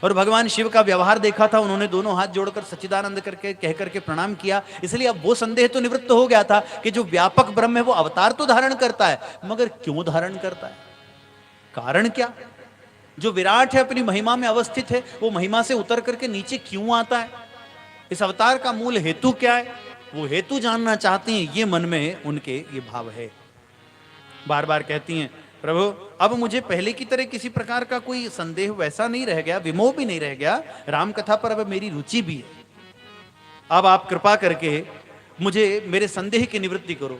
और भगवान शिव का व्यवहार देखा था, उन्होंने दोनों हाथ जोड़कर सच्चिदानंद करके कह करके प्रणाम किया। इसलिए अब वो संदेह तो निवृत्त हो गया था कि जो व्यापक ब्रह्म है वो अवतार तो धारण करता है, मगर क्यों धारण करता है, कारण क्या? जो विराट है, अपनी महिमा में अवस्थित है, वो महिमा से उतर करके नीचे क्यों आता है? इस अवतार का मूल हेतु क्या है? वो हेतु जानना चाहती हैं, ये मन में उनके ये भाव है। बार बार कहती हैं, प्रभु अब मुझे पहले की तरह किसी प्रकार का कोई संदेह वैसा नहीं रह गया, विमोह भी नहीं रह गया, राम कथा पर अब मेरी रुचि भी है। अब आप कृपा करके मुझे मेरे संदेह की निवृत्ति करो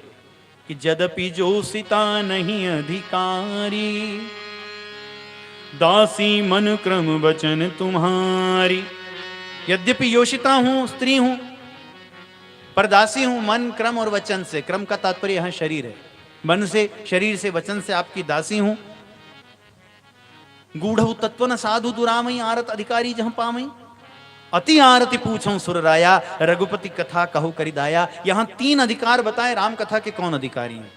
कि यद्यपि जोषिता नहीं अधिकारी, दासी मन क्रम वचन तुम्हारी। यद्यपि योषिता हूं, स्त्री हूं, पर दासी हूं मन, क्रम और वचन से। क्रम का तात्पर्य यहां शरीर है, मन से, शरीर से, वचन से आपकी दासी हूं। गूढ़ तत्व न साधु दुरामई, आरत अधिकारी जहां पामई, अति आरती पूछूं सुरराया, रघुपति कथा कहु करिदाया। यहां 3 अधिकार बताए राम कथा के कौन अधिकारी हैं।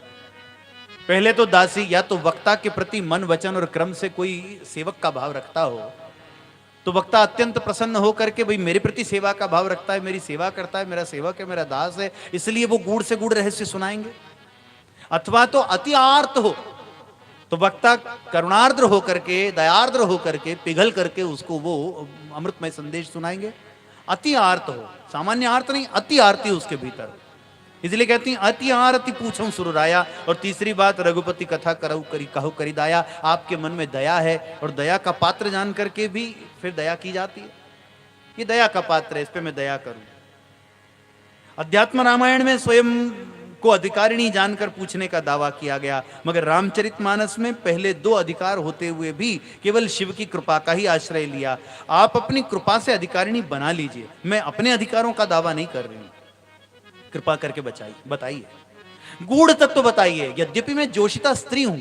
पहले तो दासी, या तो वक्ता के प्रति मन, वचन और क्रम से कोई सेवक का भाव रखता हो तो वक्ता अत्यंत प्रसन्न होकर के भाई मेरे प्रति सेवा का भाव रखता है, मेरी सेवा करता है, मेरा सेवक है, मेरा दास है, इसलिए वो गूढ़ से गूढ़ रहस्य सुनाएंगे। अथवा तो अति आर्त हो तो वक्ता करुणार्द्र होकर के, दयार्द्र होकर के, पिघल करके उसको वो अमृतमय संदेश सुनाएंगे। अति आर्त हो, सामान्य आर्त नहीं, अति आरती उसके भीतर, इसलिए कहती हैं अति आरती पूछूं सुरराया। और तीसरी बात, रघुपति कथा कहु करिदाया, आपके मन में दया है और दया का पात्र जान करके भी फिर दया की जाती है। ये दया का पात्र है, इस पे मैं दया करूं। अध्यात्म रामायण में स्वयं को अधिकारिणी जानकर पूछने का दावा किया गया, मगर रामचरितमानस में पहले 2 अधिकार होते हुए भी केवल शिव की कृपा का ही आश्रय लिया। आप अपनी कृपा से अधिकारिणी बना लीजिए, मैं अपने अधिकारों का दावा नहीं कर रही हूं, कृपा करके बताइए, गूढ़ तत्व बताइए। यद्यपि मैं जोशिता स्त्री हूं,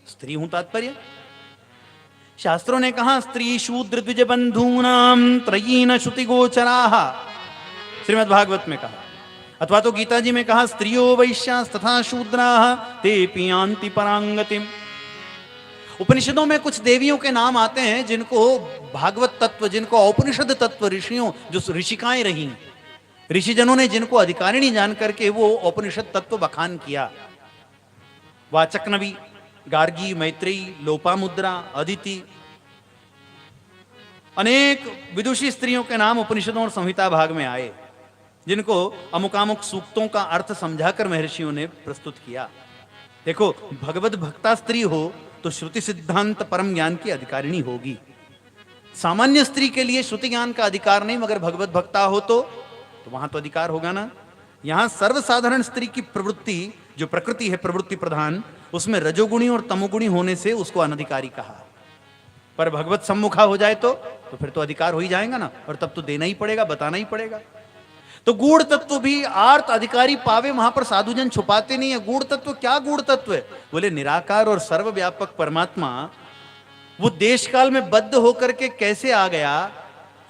स्त्री हूं तात्पर्य, शास्त्रों ने कहा स्त्री शूद्र द्विज बंधूनाम त्रयीन श्रुति गोचराः, श्रीमद् भागवत में कहा, अथवा तो गीता जी में कहा स्त्रियो वैश्यास तथा शूद्राः ते पियांति परांगतिम। उपनिषदों में कुछ देवियों के नाम आते हैं जिनको भागवत तत्व, जिनको औपनिषद तत्व, ऋषियों, जो ऋषिकाएं रही, ऋषिजनों ने जिनको अधिकारिणी जान करके वो उपनिषद तत्व बखान किया। वाचकनवी, गार्गी, मैत्रेयी, लोपामुद्रा, अदिति, अनेक विदुषी स्त्रियों के नाम उपनिषदों और संहिता भाग में आए, जिनको अमुकामुक सूक्तों का अर्थ समझाकर महर्षियों ने प्रस्तुत किया। देखो, भगवत भक्ता स्त्री हो तो श्रुति सिद्धांत परम ज्ञान की अधिकारिणी होगी। सामान्य स्त्री के लिए श्रुति ज्ञान का अधिकार नहीं, मगर भगवत भक्ता हो तो वहां तो अधिकार होगा ना। यहां सर्वसाधारण स्त्री की प्रवृत्ति, जो प्रकृति है प्रवृत्ति प्रधान, उसमें रजोगुणी और तमोगुणी होने से उसको अनधिकारी कहा। पर भगवत सम्मुखा हो जाए तो फिर तो अधिकार हो ही जाएगा ना, और तब तो देना ही पड़ेगा, बताना ही पड़ेगा। तो गूढ़ तत्व भी आर्त अधिकारी पावे, वहां पर साधुजन छुपाते नहीं है। गूढ़ तत्व क्या गूढ़ तत्व है? बोले निराकार और सर्वव्यापक परमात्मा वो देश काल में बद्ध होकर के कैसे आ गया,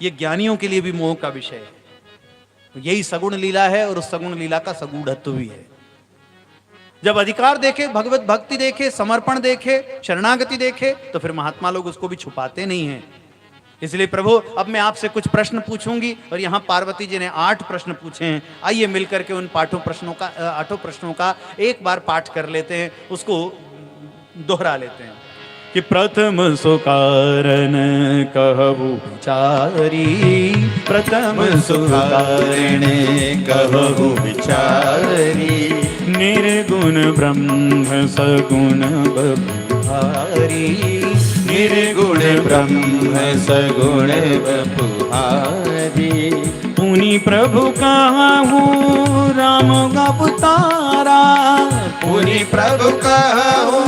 ये ज्ञानियों के लिए भी मोह का विषय है। यही सगुण लीला है, और उस सगुण लीला का सगूढ़त्व भी है। जब अधिकार देखे, भगवत भक्ति देखे, समर्पण देखे, शरणागति देखे, तो फिर महात्मा लोग उसको भी छुपाते नहीं हैं। इसलिए प्रभु, अब मैं आपसे कुछ प्रश्न पूछूंगी, और यहां पार्वती जी ने 8 प्रश्न पूछे हैं। आइए मिलकर के उन 8 प्रश्नों का एक बार पाठ कर लेते हैं, उसको दोहरा लेते हैं। कि प्रथम सो कारण कहु विचारी, प्रथम सो कारण कहु विचारी, निर्गुण ब्रह्म सगुण बपुहारी, निर्गुण ब्रह्म सगुण बपुहारी। पुनि प्रभु कहु राम अवतारा, पुनि प्रभु कहु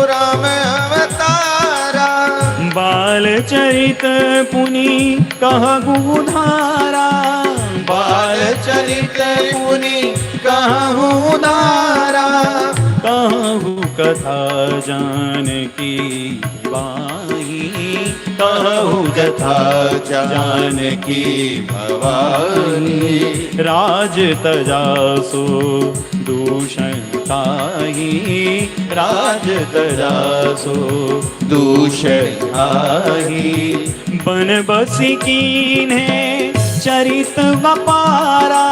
राम अवतारा, बाल चरित पुनि कहु धारा, बाल चरित पुनि कहु धारा, कहु कथा जानकी वाही, कहु कथा जानकी भवानी, राज तजासु दूषण ताही, राज तजासु दूषण ताही, बन बसी कीन्हे चरित वपारा।